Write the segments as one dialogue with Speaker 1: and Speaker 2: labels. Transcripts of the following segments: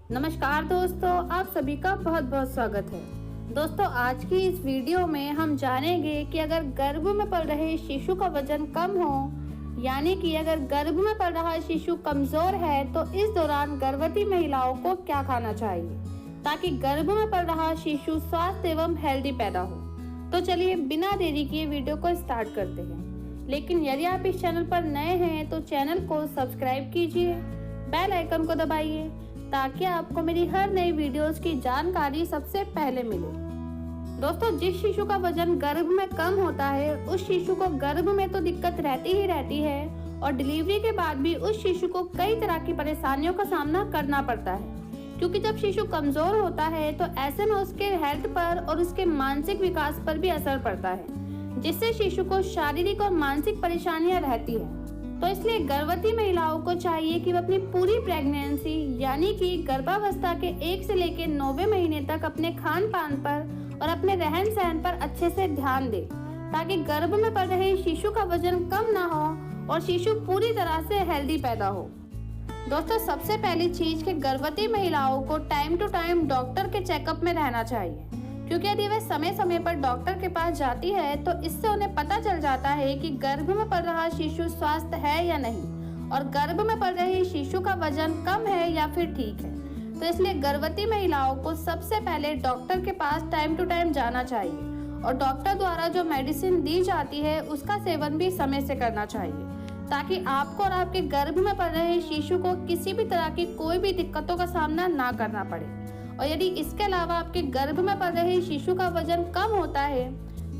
Speaker 1: नमस्कार दोस्तों, आप सभी का बहुत बहुत स्वागत है। दोस्तों, आज की इस वीडियो में हम जानेंगे कि अगर गर्भ में पल रहे शिशु का वजन कम हो, यानी कि अगर गर्भ में पल रहा शिशु कमजोर है तो इस दौरान गर्भवती महिलाओं को क्या खाना चाहिए ताकि गर्भ में पल रहा शिशु स्वस्थ एवं हेल्दी पैदा हो। तो चलिए बिना देरी किए वीडियो को स्टार्ट करते हैं। लेकिन यदि आप इस चैनल पर नए हैं तो चैनल को सब्सक्राइब कीजिए, बेल आइकन को दबाइए ताकि आपको मेरी हर नई वीडियोस की जानकारी सबसे पहले मिले। दोस्तों, जिस शिशु का वजन गर्भ में कम होता है उस शिशु को गर्भ में तो दिक्कत रहती ही रहती है और डिलीवरी के बाद भी उस शिशु को कई तरह की परेशानियों का सामना करना पड़ता है, क्योंकि जब शिशु कमजोर होता है तो ऐसे में उसके हेल्थ पर और उसके मानसिक विकास पर भी असर पड़ता है, जिससे शिशु को शारीरिक और मानसिक परेशानियां रहती है। तो इसलिए गर्भवती महिलाओं को चाहिए कि वह अपनी पूरी प्रेगनेंसी यानी कि गर्भावस्था के 1 से लेकर 90 महीने तक अपने खान पान पर और अपने रहन सहन पर अच्छे से ध्यान दे, ताकि गर्भ में पल रहे शिशु का वजन कम ना हो और शिशु पूरी तरह से हेल्दी पैदा हो। दोस्तों, सबसे पहली चीज कि गर्भवती महिलाओं को टाइम टू टाइम डॉक्टर के चेकअप में रहना चाहिए, क्योंकि यदि वे समय समय पर डॉक्टर के पास जाती है तो इससे उन्हें पता चल जाता है कि गर्भ में पल रहा शिशु स्वस्थ है या नहीं और गर्भ में पल रहे शिशु का वजन कम है या फिर ठीक है। तो इसलिए गर्भवती महिलाओं को सबसे पहले डॉक्टर के पास टाइम टू टाइम जाना चाहिए और डॉक्टर द्वारा जो मेडिसिन दी जाती है उसका सेवन भी समय से करना चाहिए, ताकि आपको और आपके गर्भ में पल रहे शिशु को किसी भी तरह की कोई भी दिक्कतों का सामना ना करना पड़े। और यदि इसके अलावा आपके गर्भ में पल रहे शिशु का वजन कम होता है,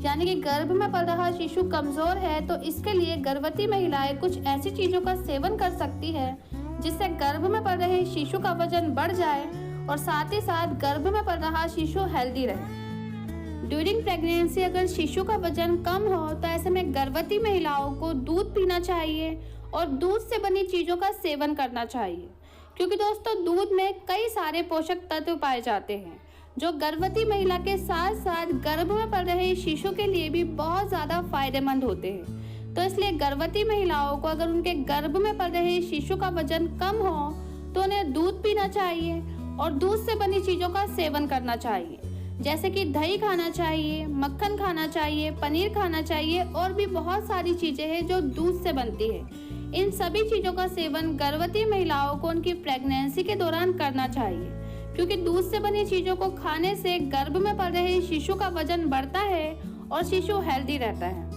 Speaker 1: यानी कि गर्भ में पल रहा शिशु कमजोर है, तो इसके लिए गर्भवती महिलाएं कुछ ऐसी चीजों का सेवन कर सकती है जिससे गर्भ में पल रहे शिशु का वजन बढ़ जाए और साथ ही साथ गर्भ में पल रहा शिशु हेल्दी रहे। ड्यूरिंग प्रेगनेंसी अगर शिशु का वजन कम हो तो ऐसे में गर्भवती महिलाओं को दूध पीना चाहिए और दूध से बनी चीजों का सेवन करना चाहिए, क्योंकि दोस्तों दूध में कई सारे पोषक तत्व पाए जाते हैं जो गर्भवती महिला के साथ साथ गर्भ में पल रहे शिशु के लिए भी बहुत ज़्यादा फायदेमंद होते हैं। तो इसलिए गर्भवती महिलाओं को अगर उनके गर्भ में पल रहे शिशु का वजन कम हो तो उन्हें दूध पीना चाहिए और दूध से बनी चीज़ों का सेवन करना चाहिए, जैसे कि दही खाना चाहिए, मक्खन खाना चाहिए, पनीर खाना चाहिए और भी बहुत सारी चीज़ें हैं जो दूध से बनती है। इन सभी चीज़ों का सेवन गर्भवती महिलाओं को उनकी प्रेगनेंसी के दौरान करना चाहिए, क्योंकि दूध से बनी चीज़ों को खाने से गर्भ में पल रहे शिशु का वजन बढ़ता है और शिशु हेल्दी रहता है।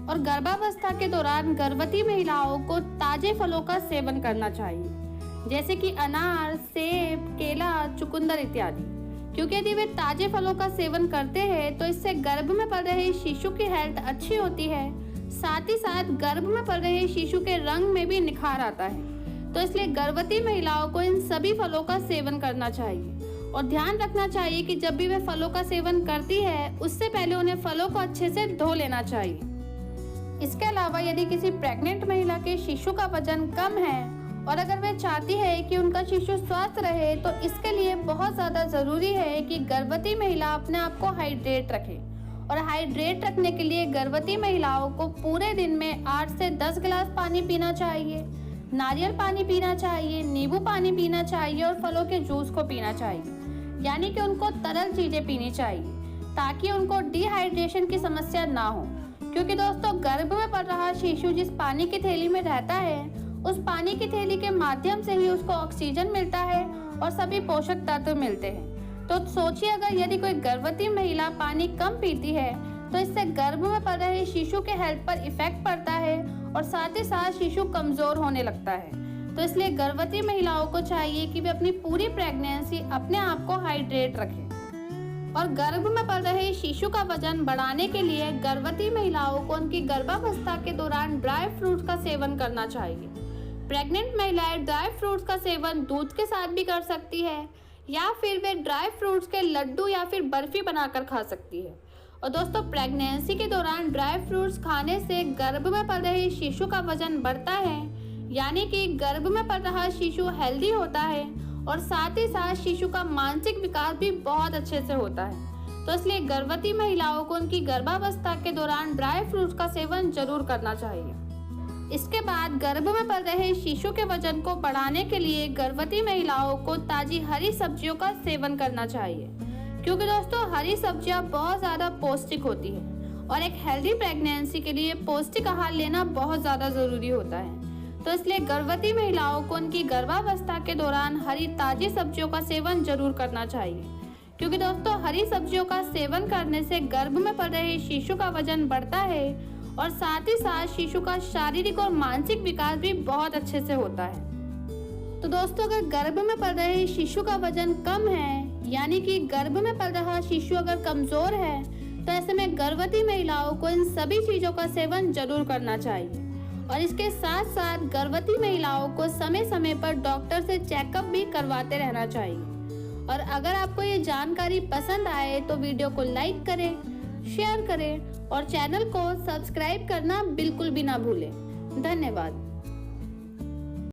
Speaker 1: और गर्भावस्था के दौरान गर्भवती महिलाओं को ताजे फलों का सेवन करना चाहिए, जैसे कि अनार, सेब, केला, चुकंदर इत्यादि, क्योंकि यदि वे ताजे फलों का सेवन करते हैं तो इससे गर्भ में पल रहे शिशु की हेल्थ अच्छी होती है, साथ ही साथ गर्भ में पल रहे शिशु के रंग में भी निखार आता है। तो इसलिए गर्भवती महिलाओं को इन सभी फलों का सेवन करना चाहिए और ध्यान रखना चाहिए कि जब भी वे फलों का सेवन करती है उससे पहले उन्हें फलों को अच्छे से धो लेना चाहिए। इसके अलावा यदि किसी प्रेग्नेंट महिला के शिशु का वजन कम है और अगर वे चाहती है कि उनका शिशु स्वस्थ रहे तो इसके लिए बहुत ज़्यादा ज़रूरी है कि गर्भवती महिला अपने आप को हाइड्रेट रखे। और हाइड्रेट रखने के लिए गर्भवती महिलाओं को पूरे दिन में 8 से 10 गिलास पानी पीना चाहिए, नारियल पानी पीना चाहिए, नींबू पानी पीना चाहिए और फलों के जूस को पीना चाहिए, यानी कि उनको तरल चीज़ें पीनी चाहिए ताकि उनको डिहाइड्रेशन की समस्या ना हो। क्योंकि दोस्तों गर्भ में पल रहा शिशु जिस पानी की थैली में रहता है उस पानी की थैली के माध्यम से ही उसको ऑक्सीजन मिलता है और सभी पोषक तत्व मिलते हैं। तो सोचिए, अगर यदि कोई गर्भवती महिला पानी कम पीती है तो इससे गर्भ में पल रहे शिशु के हेल्थ पर इफेक्ट पड़ता है और साथ ही साथ शिशु कमजोर होने लगता है। तो इसलिए गर्भवती महिलाओं को चाहिए कि वे अपनी पूरी प्रेगनेंसी अपने आप को हाइड्रेट रखें। और गर्भ में पल रहे शिशु का वजन बढ़ाने के लिए गर्भवती महिलाओं को उनकी गर्भावस्था के दौरान ड्राई फ्रूट्स का सेवन करना चाहिए। प्रेग्नेंट महिलाएं ड्राई फ्रूट्स का सेवन दूध के साथ भी कर सकती है या फिर वे ड्राई फ्रूट्स के लड्डू या फिर बर्फी बनाकर खा सकती है। और दोस्तों प्रेगनेंसी के दौरान ड्राई फ्रूट्स खाने से गर्भ में पल रहे शिशु का वजन बढ़ता है, यानी कि गर्भ में पल रहा शिशु हेल्दी होता है और साथ ही साथ शिशु का मानसिक विकास भी बहुत अच्छे से होता है। तो इसलिए गर्भवती महिलाओं को उनकी गर्भावस्था के दौरान ड्राई फ्रूट्स का सेवन जरूर करना चाहिए। इसके बाद गर्भ में पल रहे शिशु के वजन को बढ़ाने के लिए गर्भवती महिलाओं को ताजी हरी सब्जियों का सेवन करना चाहिए, क्योंकि दोस्तों हरी सब्जियां बहुत ज़्यादा पौष्टिक होती है और एक हेल्दी प्रेगनेंसी के लिए पौष्टिक आहार लेना बहुत ज़्यादा ज़रूरी होता है। तो इसलिए गर्भवती महिलाओं को उनकी गर्भावस्था के दौरान हरी ताजी सब्जियों का सेवन जरूर करना चाहिए, क्योंकि दोस्तों हरी सब्जियों का सेवन करने से गर्भ में पल रहे शिशु का वजन बढ़ता है और साथ ही साथ शिशु का शारीरिक और मानसिक विकास भी बहुत अच्छे से होता है। तो दोस्तों अगर गर्भ में पल रहे शिशु का वजन कम है, यानी कि गर्भ में पल रहा शिशु अगर कमजोर है, तो ऐसे में गर्भवती महिलाओं को इन सभी चीजों का सेवन जरूर करना चाहिए। और इसके साथ साथ गर्भवती महिलाओं को समय समय पर डॉक्टर से चेकअप भी करवाते रहना चाहिए। और अगर आपको ये जानकारी पसंद आए तो वीडियो को लाइक करें, शेयर करें और चैनल को सब्सक्राइब करना बिल्कुल भी ना भूलें। धन्यवाद।